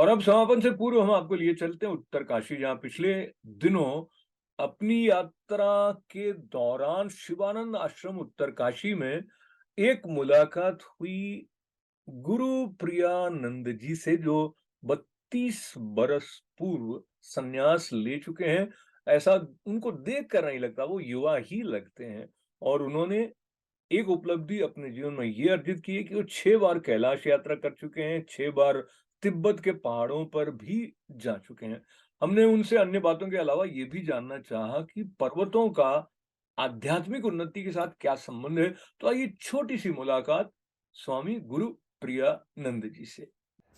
और अब समापन से पूर्व हम आपको लिए चलते हैं उत्तरकाशी, जहाँ पिछले दिनों अपनी यात्रा के दौरान शिवानंद आश्रम उत्तरकाशी में एक मुलाकात हुई गुरु प्रियानंद जी से, जो 32 बरस पूर्व संन्यास ले चुके हैं। ऐसा उनको देखकर नहीं लगता, वो युवा ही लगते हैं। और उन्होंने एक उपलब्धि अपने जीवन में ये अर्जित की है कि वो 6 बार कैलाश यात्रा कर चुके हैं, 6 बार तिब्बत के पहाड़ों पर भी जा चुके हैं। हमने उनसे अन्य बातों के अलावा ये भी जानना चाहा कि पर्वतों का आध्यात्मिक उन्नति के साथ क्या संबंध है। तो आइए छोटी-सी मुलाकात स्वामी गुरु प्रियानंद जी से।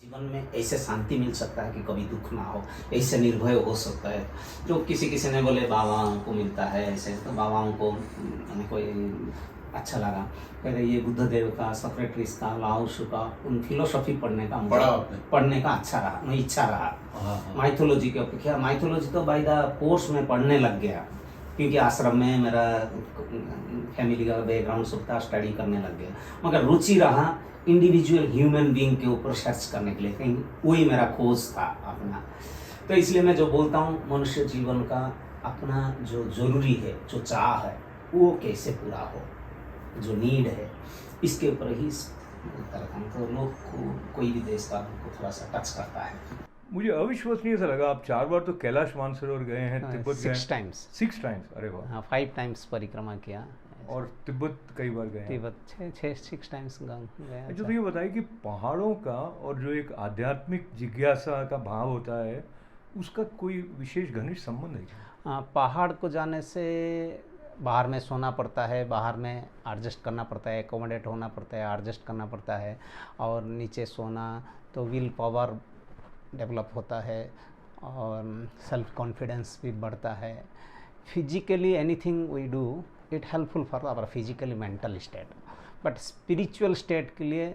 जीवन में ऐसे शांति मिल सकता है कि कभी दुख ना हो, ऐसे निर्भय हो सकता है। जो किसी ने बोले बाबाओं को मिलता है ऐसे, तो बाबाओं को मैंने कोई अच्छा लगा। कह रहे ये बुद्धदेव का, सोक्रेटिस का, लाओशु का, उन फिलोसॉफी पढ़ने का पढ़ा आपने? पढ़ने का अच्छा रहा, मैं इच्छा रहा। माइथोलॉजी के अपेक्षा माइथोलॉजी तो बाय द कोर्स में पढ़ने लग गया, क्योंकि आश्रम में मेरा फैमिली का बैकग्राउंड सब था, स्टडी करने लग गया। मगर रुचि रहा इंडिविजुअल ह्यूमन बीइंग के ऊपर सर्च करने के लिए, कहीं वही मेरा खोज था अपना। तो इसलिए मैं जो बोलता हूँ, मनुष्य जीवन का अपना जो जरूरी है, जो चाह है, वो कैसे पूरा हो, जो नीड है, इसके ऊपर ही बोलता रहता हूँ। तो लोग को कोई भी देश का को थोड़ा सा टच करता है। मुझे अविश्वसनीय सा लगा, आप 4 बार तो कैलाश मानसरोवर गए हैं, तिब्बत गए। 6 टाइम्स। 6 टाइम्स, अरे वाह! हाँ, 5 टाइम्स परिक्रमा किया। और तिब्बत कई बार गए हैं? तिब्बत 6 टाइम्स गया। अच्छा, तो ये बताइए कि पहाड़ों का और जो एक आध्यात्मिक जिज्ञासा का भाव होता है, उसका कोई विशेष घनिष्ठ संबंध है क्या? पहाड़ को जाने से बाहर में सोना पड़ता है, बाहर में एडजस्ट करना पड़ता है, एकोमोडेट होना पड़ता है, एडजस्ट करना पड़ता है। और नीचे सोना तो विल पावर डेवलप होता है और सेल्फ कॉन्फिडेंस भी बढ़ता है। Physically anything we do it helpful for our physically mental state, but spiritual state के लिए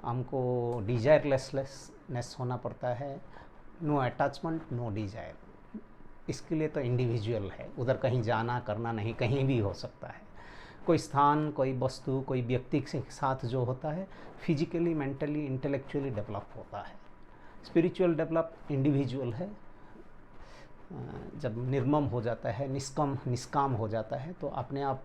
हमको डिजायरलेसनेस होना पड़ता है। No attachment, no desire. इसके लिए तो इंडिविजुअल है, उधर कहीं जाना करना नहीं, कहीं भी हो सकता है। कोई स्थान, कोई वस्तु, कोई व्यक्ति के साथ जो होता है, फिजिकली मेंटली इंटेलेक्चुअली डेवलप होता है। स्पिरिचुअल डेवलप इंडिविजुअल है। जब निर्मम हो जाता है, निष्काम हो जाता है, तो अपने आप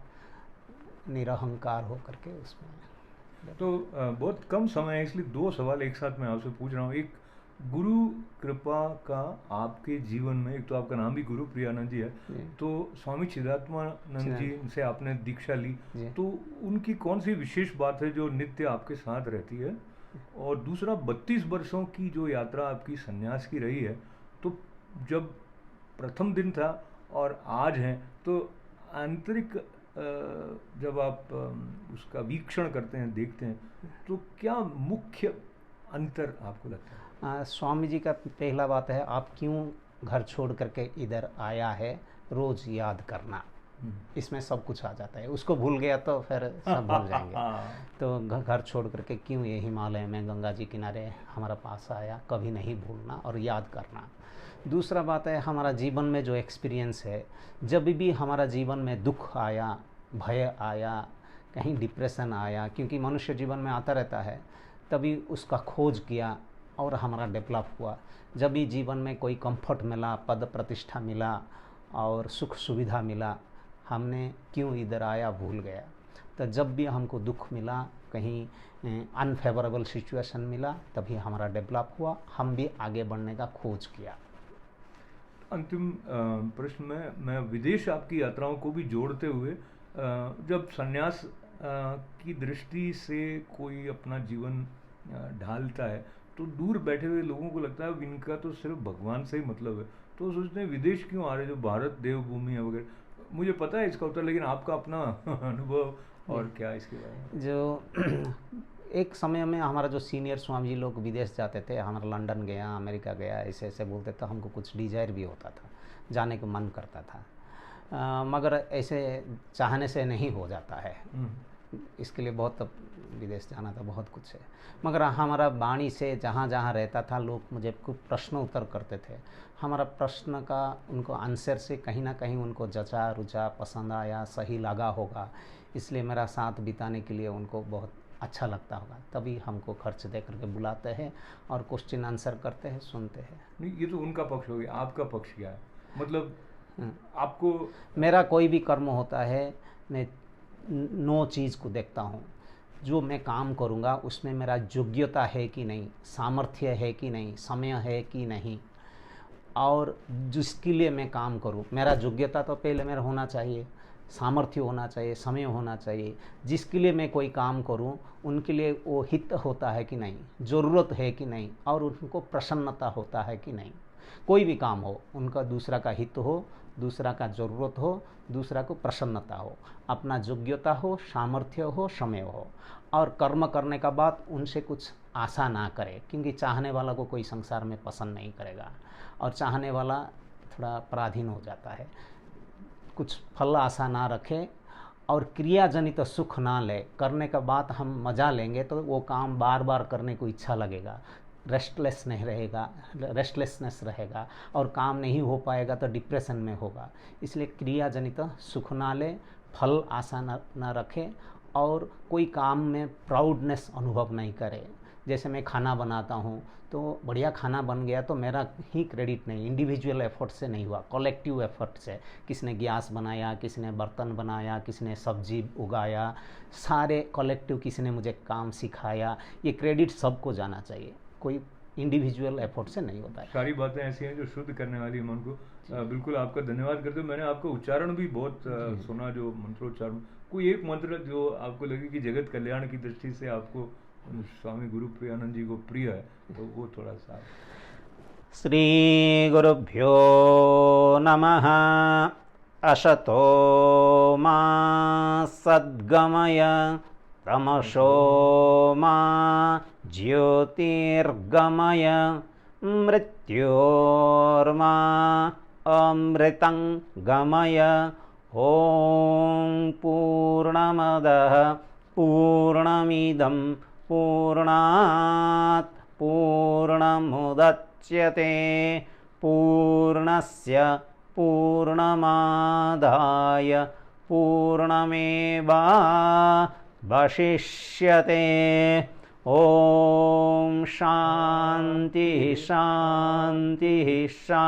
निरहंकार हो करके उसमें। तो बहुत कम समय है, इसलिए 2 सवाल एक साथ मैं आपसे पूछ रहा हूँ। एक, गुरु कृपा का आपके जीवन में, एक तो आपका नाम भी गुरु प्रियानंद जी है, तो स्वामी चिदात्मानंद जी से आपने दीक्षा ली, तो उनकी कौन सी विशेष बात है जो नित्य आपके साथ रहती है? और दूसरा, 32 वर्षों की जो यात्रा आपकी संन्यास की रही है, तो जब प्रथम दिन था और आज है, तो आंतरिक जब आप उसका वीक्षण करते हैं, देखते हैं, तो क्या मुख्य अंतर आपको लगता है? स्वामी जी का पहला बात है, आप क्यों घर छोड़ करके इधर आया है, रोज याद करना। इसमें सब कुछ आ जाता है। उसको भूल गया तो फिर सब भूल जाएंगे। तो घर छोड़ करके क्यों ये हिमालय में गंगा जी किनारे हमारा पास आया, कभी नहीं भूलना और याद करना। दूसरा बात है, हमारा जीवन में जो एक्सपीरियंस है, जब भी हमारा जीवन में दुख आया, भय आया, कहीं डिप्रेशन आया, क्योंकि मनुष्य जीवन में आता रहता है, तभी उसका खोज किया और हमारा डेवलप हुआ। जब भी जीवन में कोई कंफर्ट मिला, पद प्रतिष्ठा मिला और सुख सुविधा मिला, हमने क्यों इधर आया भूल गया। तो जब भी हमको दुख मिला, कहीं अनफेवरेबल सिचुएशन मिला, तभी हमारा डेवलप हुआ, हम भी आगे बढ़ने का खोज किया। अंतिम प्रश्न में मैं विदेश आपकी यात्राओं को भी जोड़ते हुए, जब संन्यास की दृष्टि से कोई अपना जीवन ढालता है, तो दूर बैठे हुए लोगों को लगता है इनका तो सिर्फ भगवान से ही मतलब है, तो सोचते हैं विदेश क्यों आ रहे, जो भारत देवभूमि है वगैरह। मुझे पता है इसका उत्तर, लेकिन आपका अपना अनुभव और क्या इसके बारे में? जो एक समय में हमारा जो सीनियर स्वामी जी लोग विदेश जाते थे, हमारा लंदन गया, अमेरिका गया, ऐसे ऐसे बोलते, तो हमको कुछ डिजायर भी होता था, जाने को मन करता था। मगर ऐसे चाहने से नहीं हो जाता है। इसके लिए बहुत विदेश जाना था, बहुत कुछ है। मगर हमारा वाणी से जहाँ जहाँ रहता था, लोग मुझे कुछ प्रश्न उत्तर करते थे। हमारा प्रश्न का उनको आंसर से कहीं ना कहीं उनको जचा रुचा, पसंद आया, सही लगा होगा, इसलिए मेरा साथ बिताने के लिए उनको बहुत अच्छा लगता होगा, तभी हमको खर्च दे करके बुलाते हैं और क्वेश्चन आंसर करते हैं, सुनते हैं। नहीं, ये तो उनका पक्ष हो गया, आपका पक्ष क्या है? मतलब आपको मेरा कोई भी कर्म होता है, मैं 9 चीज़ को देखता हूँ। जो मैं काम करूँगा उसमें मेरा योग्यता है कि नहीं, सामर्थ्य है कि नहीं, समय है कि नहीं, और जिसके लिए मैं काम करूँ, मेरा योग्यता तो पहले मेरा होना चाहिए, सामर्थ्य होना चाहिए, समय होना चाहिए। जिसके लिए मैं कोई काम करूं उनके लिए वो हित होता है कि नहीं, ज़रूरत है कि नहीं, और उनको प्रसन्नता होता है कि नहीं। कोई भी काम हो, उनका दूसरा का हित हो, दूसरा का ज़रूरत हो, दूसरा को प्रसन्नता हो, अपना योग्यता हो, सामर्थ्य हो, समय हो। और कर्म करने का बाद उनसे कुछ आशा ना करे, क्योंकि चाहने वाला को कोई संसार में पसंद नहीं करेगा, और चाहने वाला थोड़ा पराधीन हो जाता है। कुछ फल आशा ना रखे और क्रियाजनित सुख ना ले, करने के बाद हम मज़ा लेंगे तो वो काम बार बार करने को इच्छा लगेगा, रेस्टलेसनेस रहेगा, और काम नहीं हो पाएगा तो डिप्रेशन में होगा। इसलिए क्रियाजनित सुख ना ले, फल आशा ना रखे, और कोई काम में प्राउडनेस अनुभव नहीं करे। जैसे मैं खाना बनाता हूँ तो बढ़िया खाना बन गया तो मेरा ही क्रेडिट नहीं, इंडिविजुअल एफर्ट से नहीं हुआ, कलेक्टिव एफर्ट से। किसने गैस बनाया, किसने बर्तन बनाया, किसने सब्जी उगाया, सारे कलेक्टिव, किसी ने मुझे काम सिखाया, ये क्रेडिट सबको जाना चाहिए, कोई इंडिविजुअल एफर्ट से नहीं होता है। सारी बातें ऐसी हैं जो शुद्ध करने वाली मन को। बिल्कुल आपका धन्यवाद करते हो। मैंने आपका उच्चारण भी बहुत सुना, जो मंत्रोच्चारण। कोई एक मंत्र जो आपको लगे कि जगत कल्याण की दृष्टि से आपको स्वामी गुरु प्रियानंद जी को प्रिय है, तो वो थोड़ा सा। श्री गुरुभ्यो नमः। असतो मा सद्गमय, तमसो मा ज्योतिर्गमय, मृत्योर्मा अमृतं गमय। ॐ पूर्णमदः पूर्णमिदं पूर्णात् पूर्णमुदच्यते, पूर्णस्य पूर्णमादाय पूर्णमेवावशिष्यते। ॐ शान्तिः शान्तिः शान्तिः।